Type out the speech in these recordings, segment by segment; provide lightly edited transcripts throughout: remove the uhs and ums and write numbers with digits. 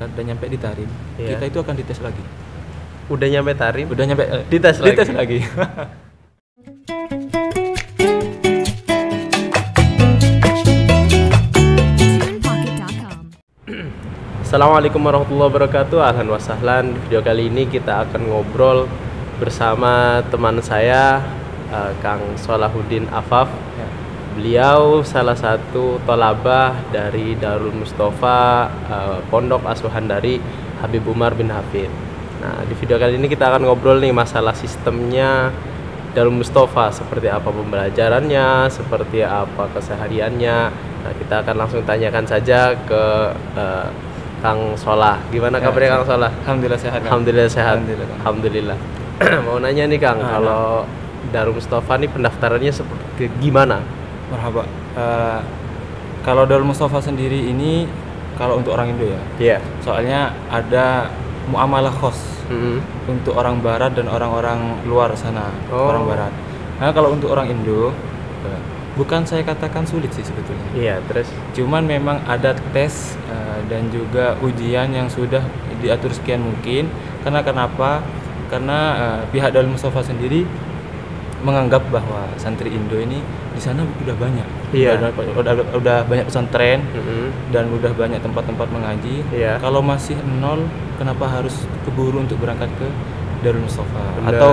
udah nyampe di Tarim, Iya. kita itu akan dites lagi. Udah nyampe Tarim, Udah nyampe dites lagi. Assalamualaikum warahmatullahi wabarakatuh. Ahlan wa sahlan. Di video kali ini kita akan ngobrol bersama teman saya, Kang Solahuddin Afaf. Ya. Beliau salah satu tolabah dari Darul Mustafa, pondok asuhan dari Habib Umar bin Hafid. Nah, di video kali ini kita akan ngobrol nih masalah sistemnya Darul Mustafa, seperti apa pembelajarannya, seperti apa kesehariannya. Nah, kita akan langsung tanyakan saja ke Kang Solah. Gimana kabarnya Kang Solah? Alhamdulillah sehat. Kang. Alhamdulillah sehat. Alhamdulillah. Alhamdulillah. Mau nanya nih Kang, kalau Darul Mustafa nih pendaftarannya seperti gimana? Marhaba. Kalau Darul Mustafa sendiri ini kalau untuk orang Indo ya. Iya. Soalnya ada muamalah khos untuk orang barat dan orang-orang luar sana, orang barat. Nah, kalau untuk orang Indo bukan saya katakan sulit sih sebetulnya. Iya, terus Cuman memang ada tes dan juga ujian yang sudah diatur sekian mungkin. Karena kenapa? Karena pihak Darul Mustafa sendiri menganggap bahwa santri Indo ini di sana udah banyak. Iya. Udah banyak pesantren dan udah banyak tempat-tempat mengaji. Iya. Kalau masih nol, kenapa harus keburu untuk berangkat ke Darul Mustafa Bener. atau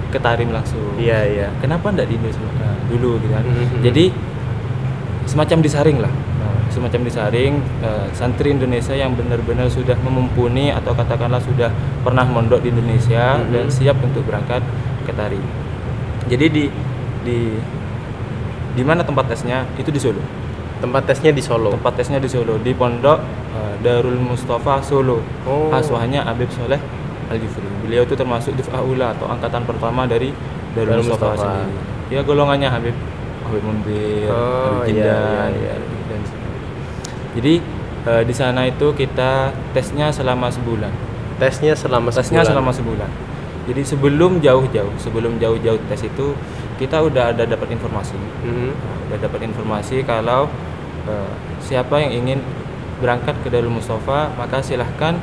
ke Tarim langsung? Iya, iya. Kenapa enggak di Indo dulu gitu kan? Jadi semacam disaring lah. Semacam disaring santri Indonesia yang benar-benar sudah memumpuni atau katakanlah sudah pernah mondok di Indonesia dan siap untuk berangkat ke Tarim. Jadi di mana tempat tesnya? Itu di Solo. Tempat tesnya di Solo. Tempat tesnya di Solo, di Pondok Darul Mustafa Solo. Asuhannya Habib Soleh Al-Jufri. Beliau itu termasuk Dif'ah Ula atau angkatan pertama dari Darul Mustafa sendiri. Ya golongannya Habib Mundir, Habib Jindan, dan jadi di sana itu kita tesnya selama sebulan. Tesnya selama sebulan. Jadi sebelum jauh-jauh tes itu kita udah ada dapat informasi. Udah dapat informasi kalau siapa yang ingin berangkat ke Darul Mustafa, maka silahkan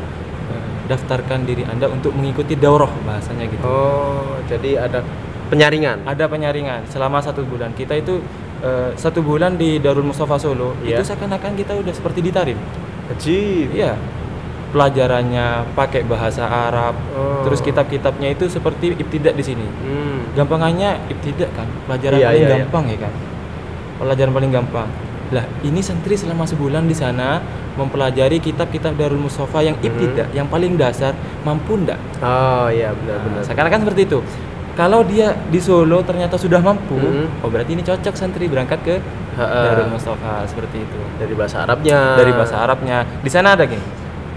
daftarkan diri Anda untuk mengikuti daurah, bahasanya gitu. Oh, jadi ada penyaringan. Ada penyaringan selama 1 bulan. Kita itu 1 bulan di Darul Mustafa Solo. Iya. Itu seakan-akan kita udah seperti di Tarim. Ajib. Iya. Pelajarannya pakai bahasa Arab. Terus kitab-kitabnya itu seperti ibtidak di sini. Gampangannya ibtidak kan, pelajaran paling gampang ya kan. Pelajaran paling gampang. Lah, ini santri selama sebulan di sana mempelajari kitab-kitab Darul Mustafa yang ibtidak, yang paling dasar, mampu ndak? Oh iya, benar-benar. Seakan-akan seperti itu. Kalau dia di Solo ternyata sudah mampu, oh berarti ini cocok santri berangkat ke Darul Mustafa, seperti itu. Dari bahasa Arabnya. Dari bahasa Arabnya. Di sana ada gini.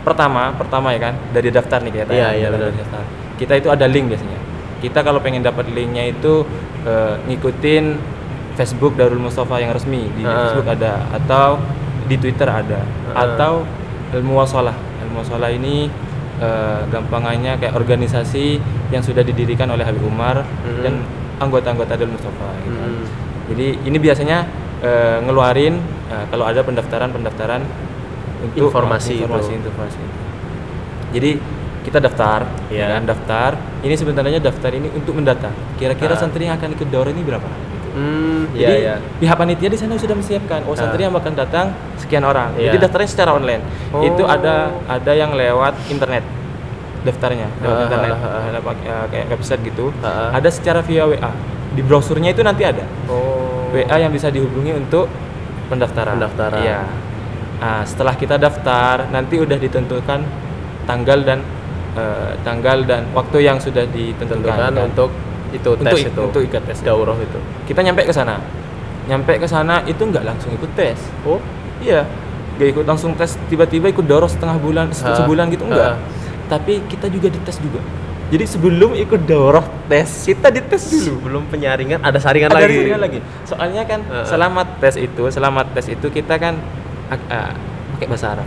Pertama ya kan, dari daftar nih kita. Iya, benar. Daftar. Kita itu ada link biasanya. Kita kalau pengen dapat linknya itu ngikutin Facebook Darul Mustafa yang resmi. Di Facebook ada, atau di Twitter ada, atau Ilmu Wassalah. Ilmu Wassalah ini gampangannya kayak organisasi yang sudah didirikan oleh Habib Umar dan anggota-anggota Darul Mustafa gitu. Jadi ini biasanya ngeluarin kalau ada pendaftaran untuk informasi. Jadi kita daftar, kan, daftar. Ini sebenarnya daftar ini untuk mendata. Kira-kira santri yang akan ikut daurah ini berapa? Jadi pihak panitia di sana sudah menyiapkan. Santri yang akan datang sekian orang. Jadi daftarnya secara online. Itu ada yang lewat internet. Daftarnya lewat internet, kayak website gitu. Ada secara via WA. Di browsernya itu nanti ada. WA yang bisa dihubungi untuk pendaftaran. Iya. Nah, setelah kita daftar, nanti udah ditentukan tanggal dan waktu yang sudah ditentukan untuk tes untuk ikut tes daurah itu. Kita nyampe ke sana itu nggak langsung ikut tes. Iya, nggak ikut langsung tes, tiba-tiba ikut daurah sebulan gitu, enggak. Tapi kita juga dites juga. Jadi sebelum ikut daurah tes, kita dites dulu. Sebelum penyaringan ada saringan lagi. Soalnya kan selama tes itu kita kan pakai bahasa Arab.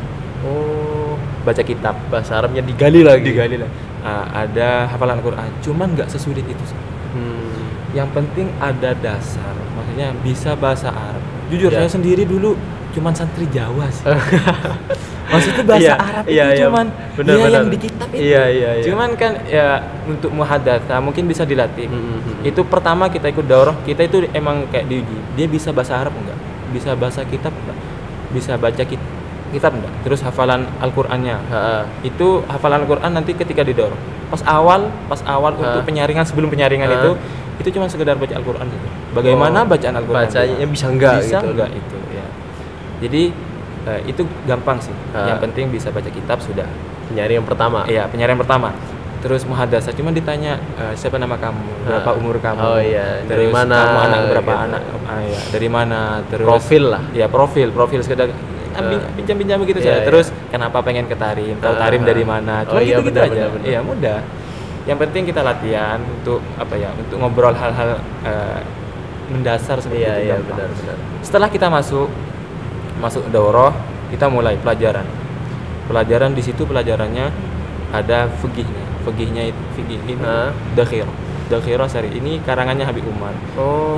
Baca kitab, bahasa Arabnya digali lagi. Ada hafalan Al-Quran, cuman nggak sesulit itu sih. Yang penting ada dasar, maksudnya bisa bahasa Arab. Jujur saya sendiri dulu cuman santri Jawa sih. Maksudnya bahasa Arab itu cuman benar, yang di kitab itu. Iya. Cuman kan ya untuk muhadatsah mungkin bisa dilatih. Itu pertama kita ikut daurah, kita itu emang kayak diuji. Dia bisa bahasa Arab enggak? Bisa bahasa kitab enggak? Bisa baca kitab enggak? Terus hafalan Al-Qur'annya. Itu hafalan Al-Qur'an nanti ketika didaurah. Pas awal untuk penyaringan, sebelum penyaringan itu cuma sekedar baca Al-Qur'an gitu. Bagaimana bacaan Al-Qur'an? Bacanya bisa enggak bisa gitu. Enggak itu ya. Jadi itu gampang sih. Yang penting bisa baca kitab sudah. Penyaringan pertama. Iya, penyaringan pertama. Terus muhadatsah cuma ditanya siapa nama kamu, berapa umur kamu. Oh iya, terus dari mana? Kamu anak berapa gitu. anak? Iya, dari mana? Terus Profil lah. Iya, profil sekedar pinjam-pinjam begitu saja. Terus kenapa pengen ke Tarim? Tahu Tarim dari mana? Cuma gitu aja. Iya, mudah. Yang penting kita latihan untuk untuk ngobrol hal-hal mendasar seperti itu. Iya, benar. Setelah kita masuk daurah, kita mulai pelajaran di situ. Pelajarannya ada fikihnya ini Dakhirah Sari, ini karangannya Habib Umar.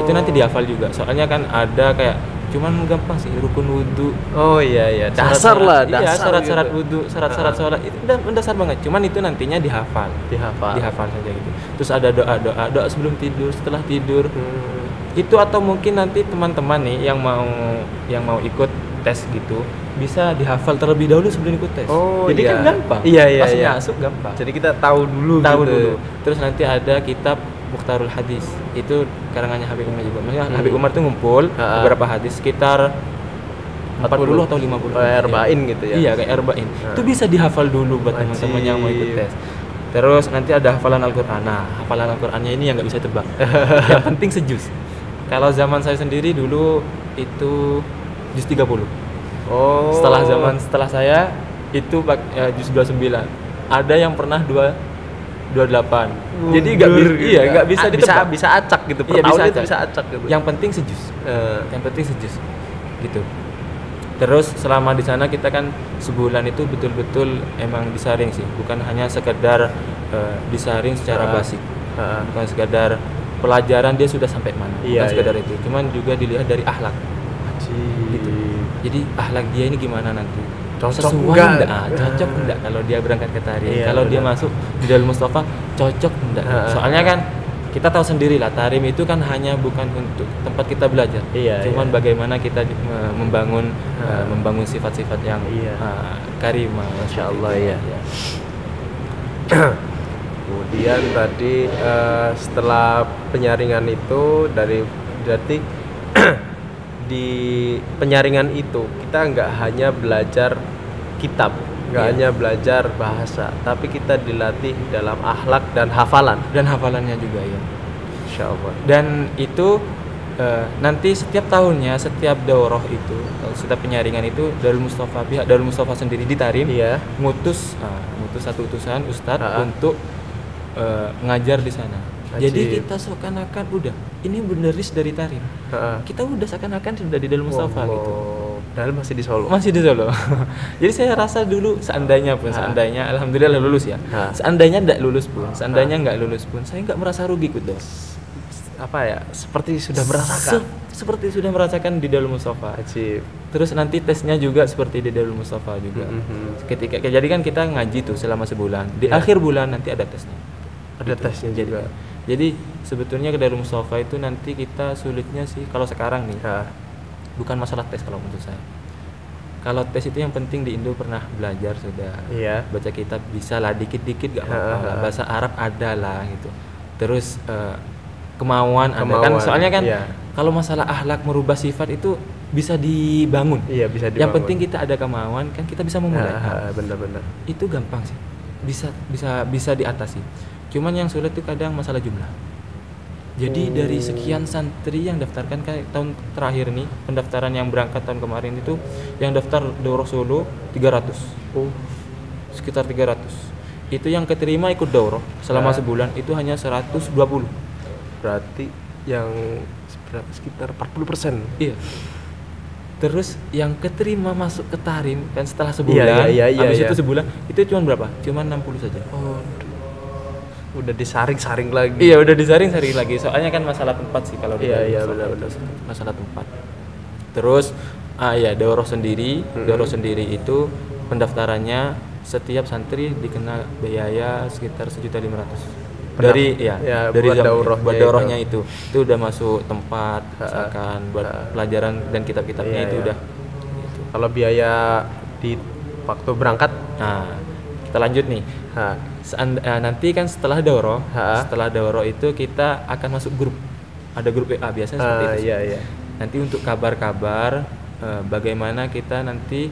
Itu nanti dihafal juga, soalnya kan ada kayak cuman gampang sih, rukun wudu. Dasar syarat-syarat gitu. wudu, syarat-syarat sholat itu udah mendasar banget, cuman itu nantinya dihafal saja gitu. Terus ada doa sebelum tidur, setelah tidur. Itu atau mungkin nanti teman-teman nih yang mau ikut tes gitu bisa dihafal terlebih dahulu sebelum ikut tes. Jadi kan gampang. Pas masuk gampang. Jadi kita tahu dulu. Terus nanti ada kitab Mukhtarul Hadis. Itu karangannya Habib Umar juga. Maksudnya Habib Umar tuh ngumpul beberapa hadis sekitar 40 atau 50. Arba'in gitu ya. Iya, kayak arba'in. Itu bisa dihafal dulu buat teman-teman yang mau ikut tes. Terus nanti ada hafalan Al-Qur'an. Nah, hafalan Al-Qur'annya ini yang enggak bisa tebak. Yang penting sejuz. Kalau zaman saya sendiri dulu itu juz 30. Setelah saya itu juz 29. Ada yang pernah 28. Jadi enggak bisa ditebak. Bisa acak gitu. Per tahun itu bisa acak gitu. Yang penting sejuz. Gitu. Terus selama di sana kita kan sebulan itu betul-betul emang disaring sih, bukan hanya sekedar disaring secara basic. Bukan sekedar pelajaran dia sudah sampai mana, bukan sekedar itu. Cuman juga dilihat dari akhlak. Gitu. Jadi akhlak dia ini gimana nanti? Cocok enggak kalau dia berangkat ke Tarim? Kalau dia masuk di Darul Mustafa cocok enggak? Soalnya kan kita tahu sendiri lah, Tarim itu kan hanya bukan untuk tempat kita belajar. Cuman bagaimana kita membangun sifat-sifat yang karimah. Masyaallah ya. Kemudian tadi setelah penyaringan itu berarti di penyaringan itu kita nggak hanya belajar kitab, nggak hanya belajar bahasa, tapi kita dilatih dalam akhlak dan hafalannya juga ya. Insyaallah. Dan itu nanti setiap tahunnya, setiap daurah itu, setiap penyaringan itu pihak Darul Mustafa sendiri di Tarim ngutus satu utusan ustadz untuk ngajar di sana. Jadi kita seakan-akan udah ini beneris dari Tarim. Kita udah seakan-akan sudah di Darul Mustafa gitu. Padahal masih di Solo. Jadi saya rasa dulu seandainya alhamdulillah lulus ya. Seandainya enggak lulus pun, saya enggak merasa rugi ikut dos. Seperti sudah merasakan. Seperti sudah merasakan di Darul Mustafa. Terus nanti tesnya juga seperti di Darul Mustafa juga. Ketika jadi kan kita ngaji tuh selama sebulan. Di akhir bulan nanti ada tesnya. Ada tesnya juga. Jadi sebetulnya ke Darul Mustafa itu nanti kita sulitnya sih kalau sekarang nih. Bukan masalah tes kalau menurut saya. Kalau tes itu yang penting di Indo pernah belajar sudah. Baca kitab bisa lah dikit-dikit gak apa-apa. Bahasa Arab ada lah gitu. Terus kemauan ada kan, soalnya kan kalau masalah akhlak merubah sifat itu bisa dibangun. Bisa dibangun. Yang penting kita ada kemauan kan kita bisa memulai. Benar-benar. Itu gampang sih. Bisa diatasi. Cuman yang sulit itu kadang masalah jumlah. Jadi dari sekian santri yang daftarkan kayak tahun terakhir nih, pendaftaran yang berangkat tahun kemarin itu yang daftar daurah Solo 300. Sekitar 300. Itu yang keterima ikut daurah selama sebulan itu hanya 120. Berarti yang sekitar 40%. Iya. Terus yang keterima masuk ke Tarim kan setelah sebulan, habis itu sebulan itu cuma berapa? Cuma 60 saja. Udah disaring-saring lagi. Udah disaring-saring lagi. Soalnya kan masalah tempat sih kalau di benar. Masalah tempat. Terus Iya, daurah sendiri. Daurah sendiri itu pendaftarannya setiap santri dikena biaya sekitar 1.500.000. Dari dari buat daurahnya itu udah masuk tempat, misalkan buat pelajaran dan kitab-kitabnya itu udah. Gitu. Kalau biaya di waktu berangkat, kita lanjut nih. Nanti kan setelah daurah itu kita akan masuk grup. Ada grup WA biasanya seperti itu. Iya. Nanti untuk kabar-kabar bagaimana kita nanti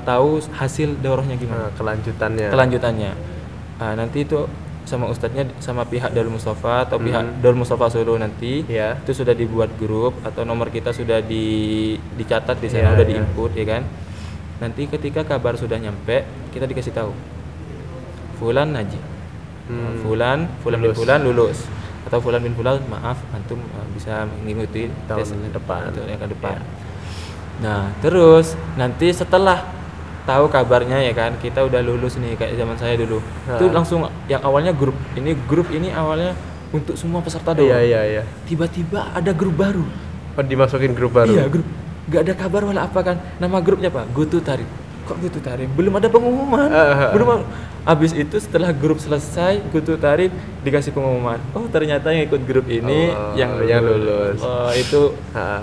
tahu hasil daurahnya gimana, kelanjutannya. Nanti itu sama ustadznya, sama pihak Darul Mustafa atau pihak Darul Mustafa Solo nanti itu sudah dibuat grup atau nomor kita sudah dicatat di sana, udah diinput ya kan. Nanti ketika kabar sudah nyampe, kita dikasih tahu fulan haji, fulan bin fulan lulus, atau fulan bin fulan maaf antum bisa mengikuti tes depan yang ke depan. Nah terus nanti setelah tahu kabarnya ya kan, kita udah lulus nih kayak zaman saya dulu. Itu langsung yang awalnya grup ini awalnya untuk semua peserta doang. Iya. Tiba-tiba ada grup baru. Dimasukin grup baru. Iya, grup. Gak ada kabar wala apa kan. Nama grupnya apa? Gutu Tarif. Kok Gutu Tarif? Belum ada pengumuman. Habis itu setelah grup selesai, Gutu Tarif dikasih pengumuman. Oh, ternyata yang ikut grup ini yang lulus. Itu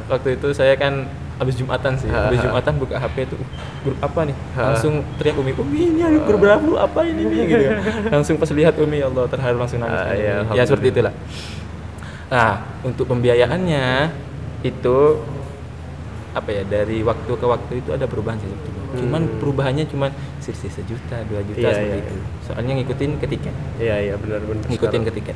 waktu itu saya kan habis Jumatan sih. Habis Jumatan buka HP itu grup apa nih? Langsung teriak Umi ini ada grup berapa? Apa ini gitu. Langsung pas lihat Umi, Allah terharu langsung nangis. Ya seperti itulah. Nah, untuk pembiayaannya itu apa ya, dari waktu ke waktu itu ada perubahan sih sebetulnya. Cuman perubahannya cuman selisih 1 juta, 2 juta seperti itu. Soalnya ngikutin ke tiket. Iya benar. Ngikutin ke tiket.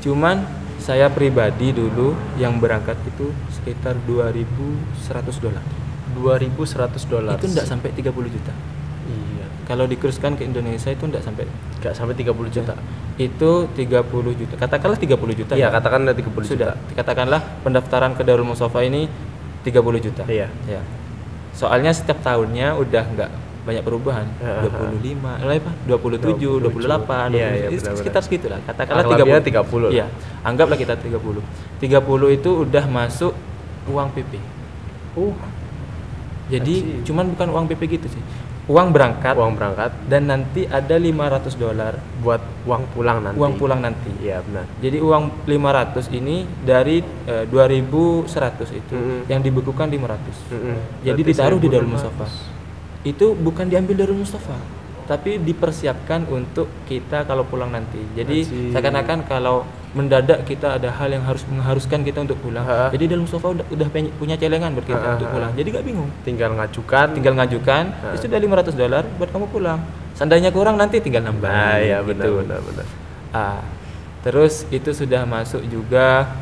Cuman saya pribadi dulu yang berangkat itu sekitar $2.100. $2.100. Itu enggak sampai 30 juta. Iya. Kalau dikuruskan ke Indonesia itu enggak sampai 30 juta. Itu 30 juta. Katakanlah 30 juta. Iya, katakanlah 30 juta. Sudah. Katakanlah pendaftaran ke Darul Mustafa ini 30 juta. Iya. Ya. Soalnya setiap tahunnya udah enggak banyak perubahan. 25, 27, 28, iya, sekitar segitulah. Katakanlah 30. Iya. Anggaplah kita 30. 30 itu udah masuk uang PP. Jadi cuman bukan uang PP gitu sih. Uang berangkat dan nanti ada $500 buat uang pulang nanti. Iya, benar. Jadi uang 500 ini dari 2.100 itu yang dibekukan 500. Jadi ditaruh di Darul Mustafa. Itu bukan diambil dari Mustafa, tapi dipersiapkan untuk kita kalau pulang nanti. Jadi seakan-akan kalau mendadak kita ada hal yang mengharuskan kita untuk pulang. Jadi Darul Mustafa udah punya celengan buat kita untuk pulang. Jadi gak bingung. Tinggal ngajukan. Itu udah $500 buat kamu pulang. Seandainya kurang nanti tinggal nambah. Iya, benar. Terus itu sudah masuk juga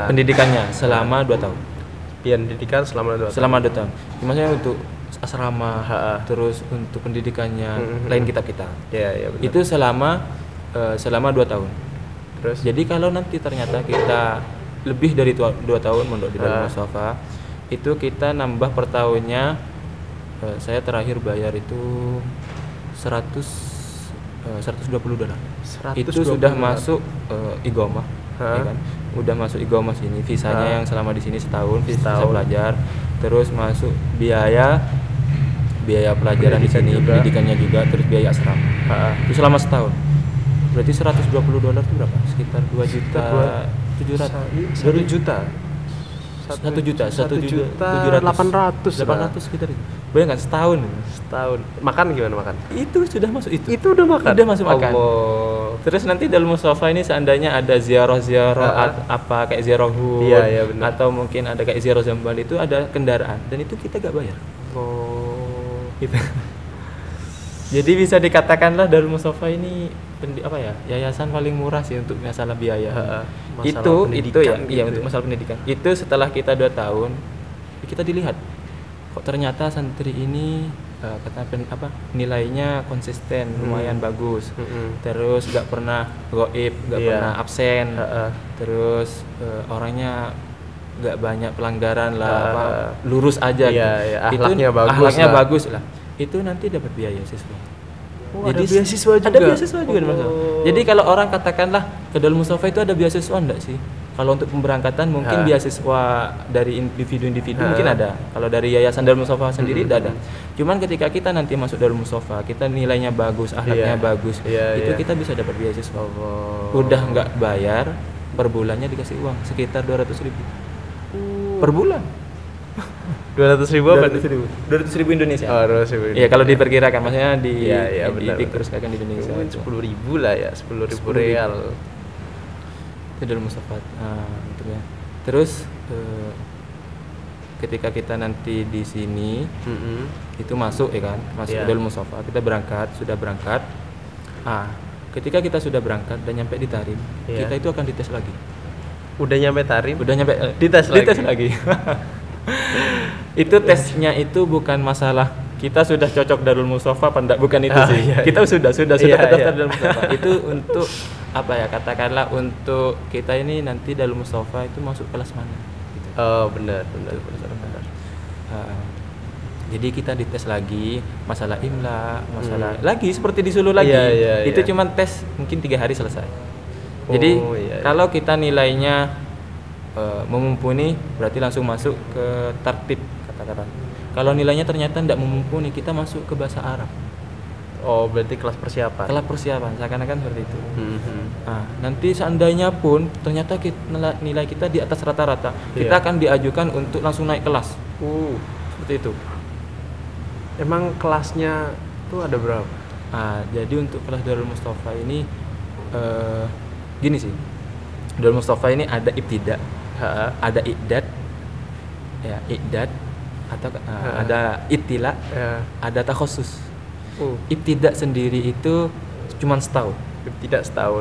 pendidikannya selama 2 tahun. Pendidikan selama 2 tahun. Selama 2 tahun. Maksudnya untuk asrama, terus untuk pendidikannya, lain kitab-kitab. Iya, benar. Itu selama 2 tahun. Terus jadi kalau nanti ternyata kita lebih dari 2 tahun mondok di Darul Mustafa, itu kita nambah per tahunnya. Saya terakhir bayar itu $120. Itu sudah masuk Igomah, ya kan? Udah masuk Igomah sini, visanya yang selama di sini setahun, visa pelajar, terus masuk biaya pelajaran di sini, pendidikannya juga, terus biaya asrama. Itu selama setahun. Berarti $120 itu berapa? Sekitar 1.800.000 sekitar itu. Bayangkan setahun. Makan gimana makan? Itu sudah masuk itu. Itu udah makan. Udah masuk makan. Terus nanti Darul Mustafa ini seandainya ada ziarah apa kayak ziarah Hud, atau mungkin ada kayak ziarah Zambal, itu ada kendaraan dan itu kita gak bayar. Gitu. Jadi bisa dikatakanlah Darul Mustafa ini yayasan paling murah sih untuk masalah biaya. Itu untuk masalah pendidikan. Itu setelah kita 2 tahun kita dilihat kok ternyata santri ini nilainya konsisten, lumayan bagus. Terus gak pernah goib, gak pernah absen. Terus orangnya gak banyak pelanggaran lah, lurus aja. Akhlaknya bagus lah. Itu nanti dapat biaya siswa. Jadi ada beasiswa juga. Jadi kalau orang katakanlah ke Darul Mustafa itu ada beasiswa enggak sih? Kalau untuk pemberangkatan mungkin beasiswa dari individu-individu mungkin ada. Kalau dari Yayasan Darul Mustafa sendiri tidak ada. Cuman ketika kita nanti masuk Darul Mustafa, kita nilainya bagus, akhlaknya bagus, itu kita bisa dapat beasiswa. Udah nggak bayar, per bulannya dikasih uang sekitar 200.000 per bulan. 200.000 apa? 200.000 Indonesia. Oh, 200.000. Iya, kalau diperkirakan maksudnya diteruskan di Indonesia. Mungkin 10.000 lah ya, 10.000 real. Itu Darul Mustafa. Gitu ya. Terus ketika kita nanti di sini itu masuk ya kan, masuk ke Darul Mustafa, kita sudah berangkat. Ketika kita sudah berangkat dan nyampe di Tarim, kita itu akan dites lagi. Udah nyampe Tarim? Udah nyampe dites lagi. Itu tesnya itu bukan masalah kita sudah cocok Darul Mustafa apa enggak, bukan itu sih. Kita sudah terdaftar Darul Mustafa. Itu untuk apa ya, katakanlah untuk kita ini nanti Darul Mustafa itu masuk kelas mana gitu. Benar. Jadi kita dites lagi masalah imla, masalah lagi seperti di Solo lagi. Itu cuman tes mungkin 3 hari selesai. Jadi kalau kita nilainya memumpuni, berarti langsung masuk ke tertib kata-kata. Kalau nilainya ternyata tidak memumpuni, kita masuk ke bahasa Arab. Oh, berarti kelas persiapan. Kelas persiapan, seakan-akan seperti itu. Nanti seandainya pun ternyata nilai kita di atas rata-rata, kita akan diajukan untuk langsung naik kelas. Seperti itu. Emang kelasnya tuh ada berapa? Jadi untuk kelas Darul Mustafa ini gini sih. Darul Mustafa ini ada ibtida, ada iqdad, atau ada ittila, ada takhassus. Ibtida sendiri itu cuma setahun.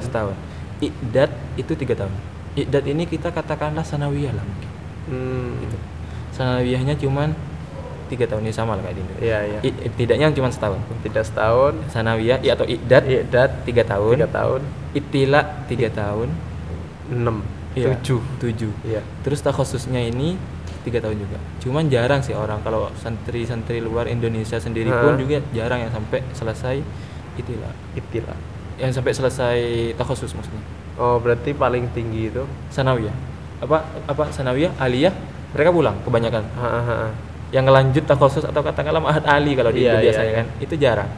Setahun. Iqdad itu 3 tahun. Iqdad ini kita katakanlah sanawiyah lah mungkin. Gitu. Sanawiyahnya cuma 3 tahun, ini sama lah kayak di Indonesia. Ibtidanya cuma setahun. Tidak setahun. Sanawiyah atau iqdad 3 tahun. 3 tahun. Ittila 3 tahun. 7. Terus takhassusnya ini 3 tahun juga. Cuman jarang sih orang, kalau santri-santri luar Indonesia sendiri pun juga jarang yang sampai selesai ittila. Yang sampai selesai takhassus maksudnya. Oh, berarti paling tinggi itu sanawiyah. Apa sanawiyah, aliyah, mereka pulang kebanyakan. Yang ngelanjut takhassus atau katakanlah ma'had ali kalau di biasanya kan, itu jarang.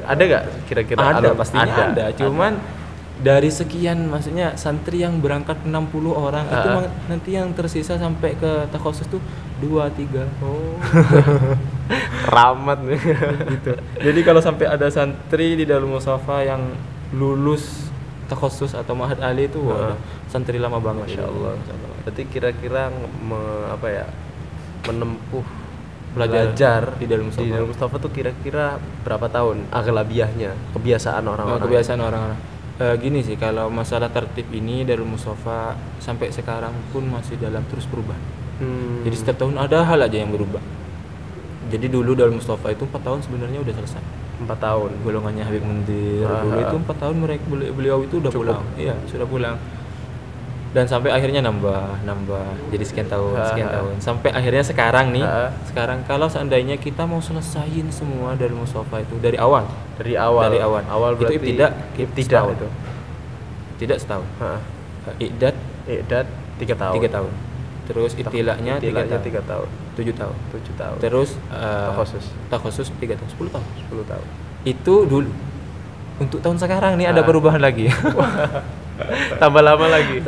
Ada enggak kira-kira? Ada, pastinya ada. Cuman dari sekian, maksudnya santri yang berangkat 60 orang itu nanti yang tersisa sampai ke takhassus tuh 2-3. Keramat nih. Gitu. Jadi kalau sampai ada santri di Darul Mustafa yang lulus takhassus atau ma'had ali itu santri lama banget. Masya Allah. Berarti kira-kira menempuh belajar di Darul Mustafa tuh kira-kira berapa tahun aglabiahnya, kebiasaan orang-orang? Gini sih, kalau masalah tertib ini Darul Mustafa sampai sekarang pun masih dalam terus perubahan. Jadi setiap tahun ada hal aja yang berubah. Jadi dulu Darul Mustafa itu 4 tahun sebenarnya udah selesai. 4 tahun. Golongannya Habib Mundir dulu itu 4 tahun beliau itu udah pulang. Iya, sudah pulang. Dan sampai akhirnya nambah jadi sekian tahun. Sampai akhirnya sekarang nih, sekarang kalau seandainya kita mau selesaiin semua Darul Mustafa itu dari awal. Awal berarti itu ibtida itu. Tidak setahun. Iqdad 3 tahun. 3 tahun. Terus ittilanya 3 tahun. 7 tahun. Terus takhassus 3 tahun. 10 tahun. Itu dulu. Untuk tahun sekarang nih ada perubahan lagi. Tambah lama lagi.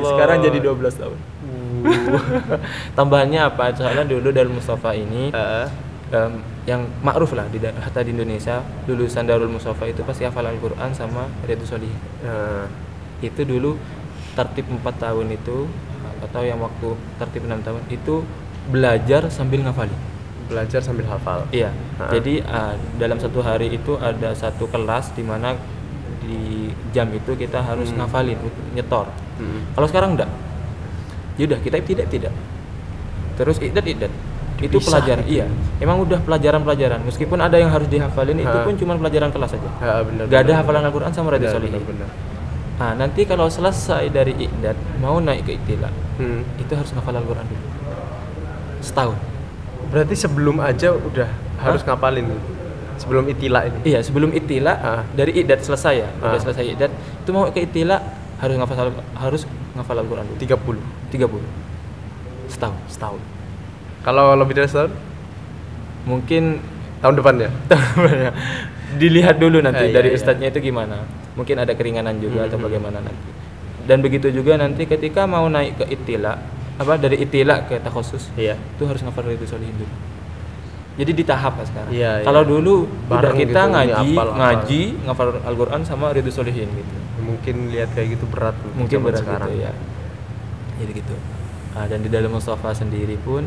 Sekarang jadi 12 tahun. Tambahannya apa? Soalnya dulu Darul Mustafa ini yang ma'ruf lah hatta di Indonesia, lulusan Darul Mustafa itu pasti hafal Al-Qur'an sama Riyadhus Shalihin. Itu dulu tertib 4 tahun itu, atau yang waktu tertib 6 tahun itu belajar sambil ngafalin. Belajar sambil hafal. Iya. Jadi dalam satu hari itu ada satu kelas di mana di jam itu kita harus ngafalin, nyetor. Kalau sekarang enggak. Ya udah, kita tidak. Terus iqdad. Itu pelajaran. Iya. Emang udah pelajaran. Meskipun ada yang harus dihafalin, itu pun cuma pelajaran kelas aja. Enggak ada hafalan Al-Qur'an sama Riyadhus Shalihin. Nanti kalau selesai dari iqdad mau naik ke ittila. Itu harus ngafal Al-Qur'an dulu. Setahun. Berarti sebelum aja udah harus ngapalin. Sebelum ittila ini. Iya, sebelum ittila dari iqdad selesai ya. Udah selesai iqdad, itu mau ke ittila harus ngafal Al-Qur'an dulu. 30 setahun. Kalau lebih dari setahun? Mungkin Tahun depan ya? dilihat dulu nanti Iya, dari iya. ustadznya itu gimana. Mungkin ada keringanan juga atau bagaimana nanti. Dan begitu juga nanti ketika mau naik ke itila, dari itila ke takhusus, Iya. itu harus ngafal Riyadhus Shalihin dulu. Jadi di tahap lah sekarang. Iya, Kalau iya. dulu udah Bareng kita gitu, ngaji, ngafal Al-Qur'an sama Riyadhus Shalihin gitu. Mungkin lihat kayak gitu berat. Mungkin zaman berat sekarang. gitu ya. Jadi gitu. Dan di Darul Mustafa sendiri pun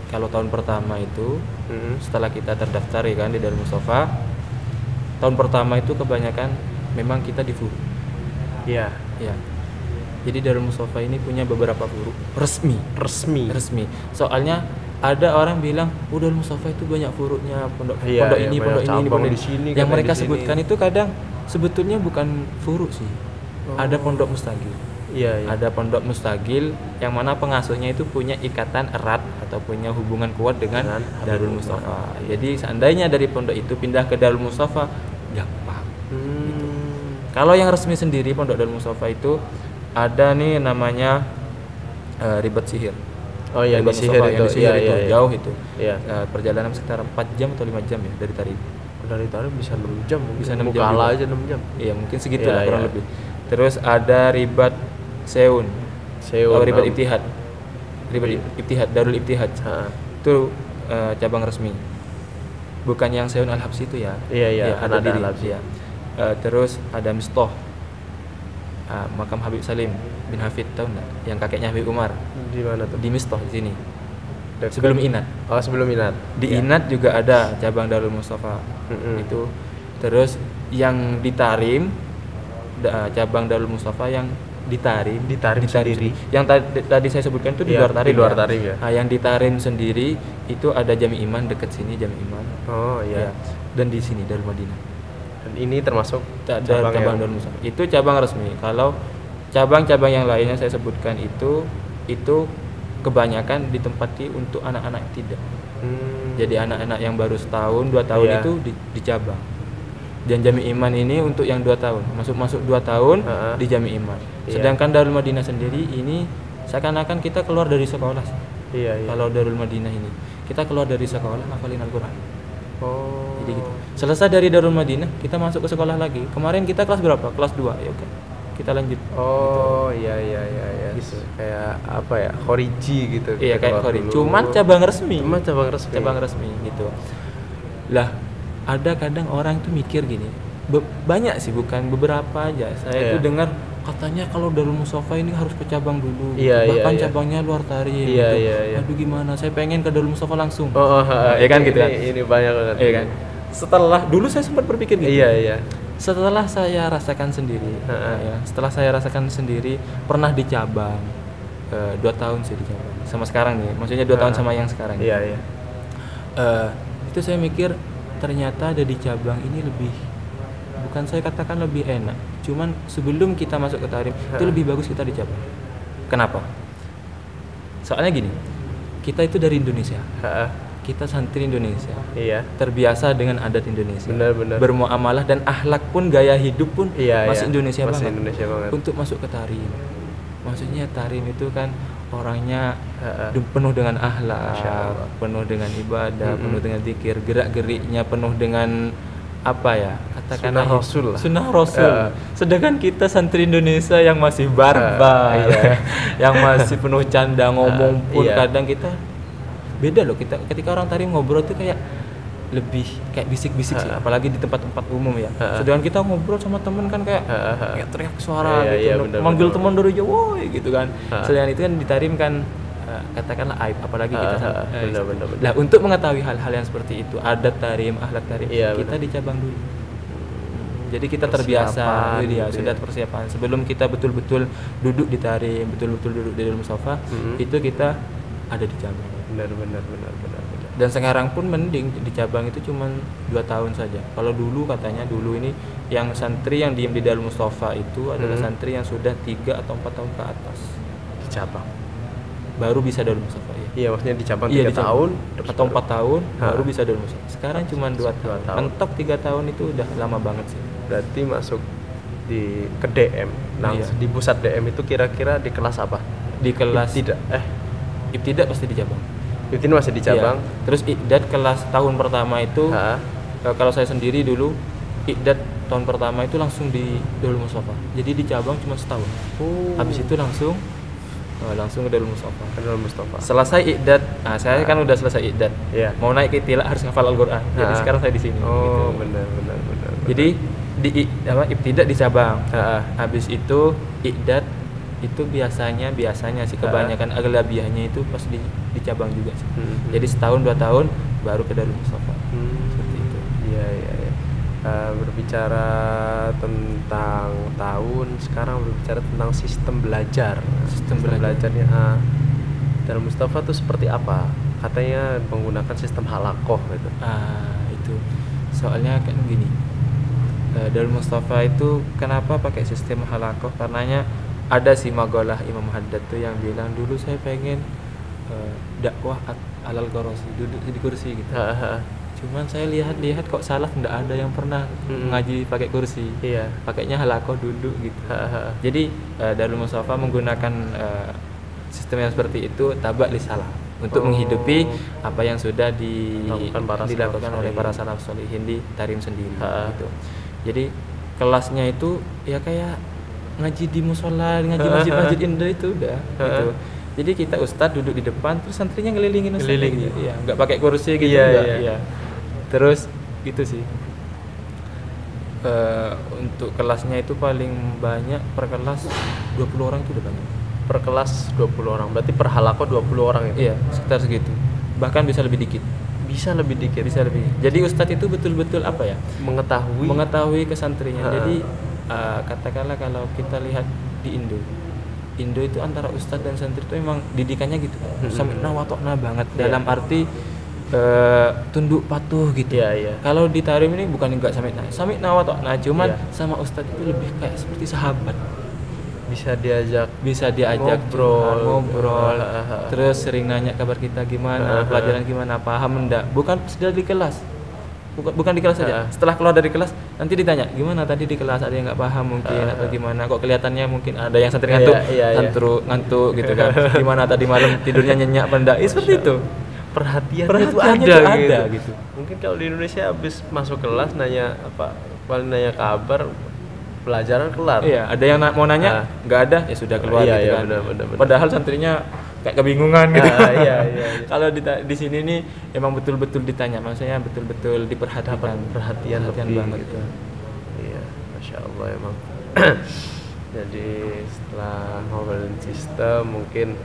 kalau tahun pertama itu setelah kita terdaftar ya kan di Darul Mustafa, tahun pertama itu kebanyakan memang kita di furu. Iya. Ya. Jadi Darul Mustafa ini punya beberapa furu resmi. Soalnya ada orang bilang, Darul Mustafa itu banyak furunya, pondok ini, pondok ini, pondok di sini. Yang mereka sebutkan itu kadang sebetulnya bukan furu sih. Ada pondok mustagil. Iya. Ada pondok mustagil yang mana pengasuhnya itu punya ikatan erat atau punya hubungan kuat dengan Darul Mustafa. Jadi seandainya dari pondok itu pindah ke Darul Mustafa gampang. Gitu. Kalau yang resmi sendiri pondok Darul Mustafa itu ada nih namanya Ribet Sihir. Oh iya, di Sihir itu. Iya. Jauh itu. Iya. Perjalanan sekitar 4 jam atau 5 jam ya dari Tarim. Dari Tarim bisa 6 jam. Bisa 6 jam. Kalah aja 6 jam. Iya, mungkin segitu lah kurang lebih. Terus ada Ribat Seun. Ribat Ibtihad. Darul Ibtihad. Itu cabang resmi. Bukan yang Seun Al-Habsyi itu ya. Iya, ada di Al-Habsyi. ya. Terus ada Mistoh. Makam Habib Salim bin Hafid, tahu enggak? Yang kakeknya Habib Umar. Di mana tuh? Di Mistoh di sini. Dekat. Sebelum Inat. Oh, sebelum Inat. Di Inat juga ada cabang Darul Mustafa. Itu. Terus yang di Tarim cabang Darul Mustafa yang di Tarim sendiri. Yang tadi saya sebutkan itu di luar Tarim. Di luar Tarim ya. Nah, yang di Tarim sendiri itu ada Jami Iman dekat sini, Jami Iman. Oh iya. Ya. Dan di sini Darul Madinah. Dan ini termasuk cabang Darul Mustafa. Itu cabang resmi. Kalau cabang-cabang yang lainnya saya sebutkan itu kebanyakan ditempati untuk anak-anak yang tidak. Jadi anak-anak yang baru setahun, 2 tahun itu di cabang. Dan Jami Iman ini untuk yang 2 tahun, masuk 2 tahun di Jami Iman. Sedangkan Darul Madinah sendiri ini seakan-akan kita keluar dari sekolah. Iya. Kalau Darul Madinah ini kita keluar dari sekolah ngafalin Al-Qur'an. Oh. Jadi gitu. Selesai dari Darul Madinah, kita masuk ke sekolah lagi. Kemarin kita kelas berapa? Kelas 2. Ya oke. Kita lanjut. Oh, gitu. Iya. Gitu. Kayak apa ya? Khoriji gitu. Iya, kayak khoriji. Cuman cabang resmi. Cabang resmi gitu. Lah, ada kadang orang tuh mikir gini. Banyak sih, bukan beberapa aja. Saya tuh dengar katanya kalau Darul Mustafa ini harus ke cabang dulu. Bahkan cabangnya luar Tarim gitu. Aduh gimana? Saya pengen ke Darul Mustafa langsung. Ya kan gitu kan. Ini banyak banget. Iya kan. Setelah dulu saya sempat berpikir gitu. Iya. Setelah saya rasakan sendiri, setelah saya rasakan sendiri, pernah di cabang 2 tahun sih di cabang. Sama sekarang nih, maksudnya 2 tahun sama yang sekarang. Iya. Itu saya mikir ternyata ada di cabang ini lebih, bukan saya katakan lebih enak, cuman sebelum kita masuk ke Tarim itu lebih bagus kita di cabang. Kenapa? Soalnya gini, kita itu dari Indonesia. Kita santri Indonesia. Iya. Terbiasa dengan adat Indonesia. Benar. Bermuamalah dan akhlak pun, gaya hidup pun masih Indonesia banget. Untuk masuk ke Tarim. Maksudnya Tarim itu kan orangnya penuh dengan akhlak, penuh dengan ibadah, penuh dengan zikir, gerak-geriknya penuh dengan apa ya? Katakan Sunnah Rasul. Sedangkan kita santri Indonesia yang masih barbar, yang masih penuh canda ngomong pun kadang kita beda loh. Kita ketika orang Tarim ngobrol tuh kayak lebih kayak bisik-bisik sih, apalagi di tempat-tempat umum ya. Sedangkan kita ngobrol sama temen kan kayak teriak suara gitu, manggil teman dari jauh gitu kan. Selain itu kan di Tarim kan katakanlah aib, apalagi kita benar. Nah, untuk mengetahui hal-hal yang seperti itu, adat Tarim, akhlak Tarim, kita di cabang dulu. Jadi kita terbiasa, sudah persiapan. Sebelum kita betul-betul duduk di Tarim, betul-betul duduk di Darul Mustafa, itu kita ada di cabang. Benar. Dan sekarang pun mending di cabang itu cuma 2 tahun saja. Kalau dulu katanya ini yang santri yang diem di Darul Mustafa itu adalah santri yang sudah 3 atau 4 tahun ke atas di cabang. Baru bisa Darul Mustafa ya. Iya, maksudnya di cabang 3 tahun atau 4 tahun baru bisa Darul Mustafa. Sekarang cuma 2 tahun. Mentok 3 tahun itu udah lama banget sih. Berarti masuk ke DM. Nah, Iya. di pusat DM itu kira-kira di kelas apa? Di kelas Ibtidak pasti di cabang. Ibtidak masih di cabang. Iya. Terus Iqdad kelas tahun pertama itu kalau saya sendiri dulu Iqdad tahun pertama itu langsung di Darul Mustafa. Jadi di cabang cuma setahun. Habis itu langsung ke Darul Mustafa. Selesai Iqdad, saya kan udah selesai Iqdad. Iya. Mau naik ke Ibtidak harus hafal Al-Qur'an. Jadi sekarang saya di sini. Oh, gitu. benar. Jadi di Ibtidak di cabang. Habis itu Iqdad itu biasanya sih kebanyakan aglabiahnya itu pas di cabang juga sih. Jadi setahun 2 tahun baru ke Darul Mustafa. Seperti itu. Iya. Berbicara tentang tahun, sekarang berbicara tentang sistem belajar. Sistem belajarnya Darul Mustafa itu seperti apa? Katanya menggunakan sistem halakoh gitu. Itu soalnya kan gini. Darul Mustafa itu kenapa pakai sistem halakoh? Karenanya ada sih magalah Imam Haddad tuh yang bilang dulu saya pengen dakwah alal gorosi, duduk di kursi gitu. Cuman saya lihat kok salaf nggak ada yang pernah ngaji pakai kursi. Iya. Pakainya halakoh duduk gitu. Jadi Darul Mustafa menggunakan sistem yang seperti itu tabak li salaf untuk menghidupi apa yang sudah dilakukan oleh para salaf sholihin di Tarim sendiri gitu. Jadi kelasnya itu ya kayak ngaji di musola, ngaji masjid Indo itu udah gitu. Jadi kita ustadz duduk di depan, terus santrinya ngelilingin ustadz gitu. Iya, nggak pakai kursi gitu Iya. Terus gitu sih. Untuk kelasnya itu paling banyak per kelas 20 orang itu udah banyak. Per kelas 20 orang. Berarti per halakoh 20 orang itu. Iya, sekitar segitu. Bahkan bisa lebih dikit. Jadi ustadz itu betul-betul apa ya? Mengetahui kesantrinya. Jadi katakanlah kalau kita lihat di Indo itu antara ustadz dan santri itu emang didikannya gitu. Sami'na wa ta'na banget dalam arti tunduk patuh gitu. Iya. Kalau di Tarim ini bukan enggak sami'na wa ta'na, cuman sama ustadz itu lebih kayak seperti sahabat. Bisa diajak ngobrol. Terus sering nanya kabar kita gimana, pelajaran gimana, paham enggak? Bukan sudah di kelas. Bukan di kelas saja. Setelah keluar dari kelas nanti ditanya, gimana tadi di kelas ada yang enggak paham mungkin atau gimana? Kok kelihatannya mungkin ada yang santri ngantuk gitu kan. Gimana tadi malam tidurnya nyenyak apa enggak? Seperti itu. Perhatiannya itu ada gitu. Mungkin kalau di Indonesia habis masuk kelas nanya kabar, pelajaran kelar. Iya, ada yang mau nanya, nggak ada, ya sudah keluar gitu kan. Benar. Padahal santrinya kayak kebingungan gitu. Iya. Kalau di sini nih emang betul-betul ditanya, maksudnya betul-betul diperhatikan, perhatian banget gitu. Iya, Masya Allah emang. Jadi setelah ngobrolin sistem, mungkin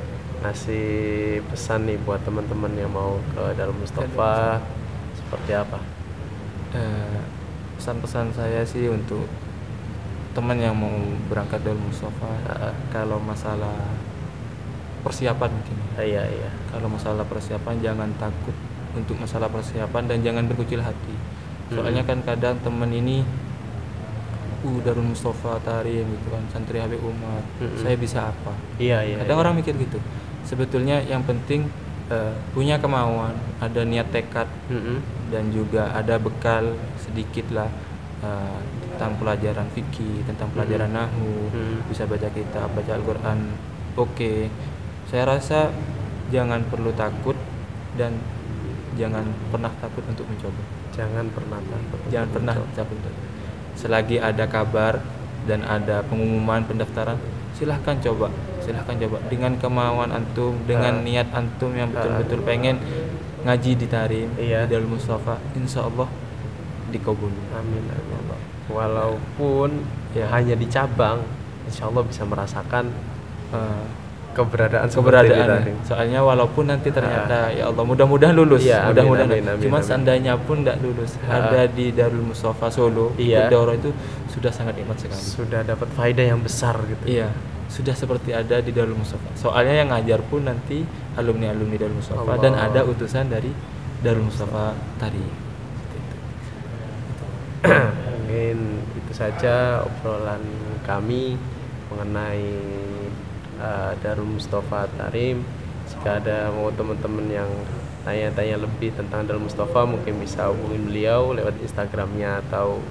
ngasih pesan nih buat teman-teman yang mau ke Darul Mustafa seperti apa? Pesan-pesan saya sih untuk teman yang mau berangkat Darul Mustafa, kalau masalah persiapan mungkin. Iya. Kalau masalah persiapan jangan takut untuk masalah persiapan dan jangan berkecil hati. Soalnya kan kadang teman ini Darul Mustafa Tarim gitu kan, santri Habib Umar, saya bisa apa? Iya. Kadang orang mikir gitu. Sebetulnya yang penting punya kemauan, ada niat tekad, dan juga ada bekal sedikit lah tentang pelajaran fikih, tentang pelajaran nahwu, bisa baca kitab, baca Al-Quran. Oke. Saya rasa jangan perlu takut dan jangan pernah takut untuk mencoba. Jangan pernah takut. Selagi ada kabar dan ada pengumuman pendaftaran, silahkan coba dengan kemauan antum, dengan niat antum yang betul-betul pengen ngaji di Tarim, di Darul Mustafa, insya Allah dikabul. Amin. Walaupun hanya di cabang, insya Allah bisa merasakan keberadaan. Soalnya walaupun nanti ternyata ya Allah mudah-mudahan lulus, amin. Cuma seandainya pun tidak lulus, ada di Darul Mustafa Solo, ikut daurah itu sudah sangat nikmat sekali. Sudah dapat faedah yang besar gitu. Iya, sudah seperti ada di Darul Mustafa. Soalnya yang ngajar pun nanti alumni Darul Mustafa dan ada utusan dari Darul Mustafa tadi. Mungkin itu saja obrolan kami mengenai Darul Mustafa Tarim. Jika ada mau teman-teman yang tanya-tanya lebih tentang Darul Mustafa, mungkin bisa hubungin beliau lewat Instagramnya atau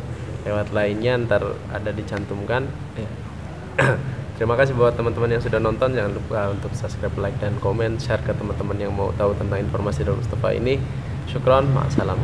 lewat lainnya ntar ada dicantumkan. Ya. Terima kasih buat teman-teman yang sudah nonton. Jangan lupa untuk subscribe, like, dan komen, share ke teman-teman yang mau tahu tentang informasi Darul Mustafa ini. Syukron, ma'assalam.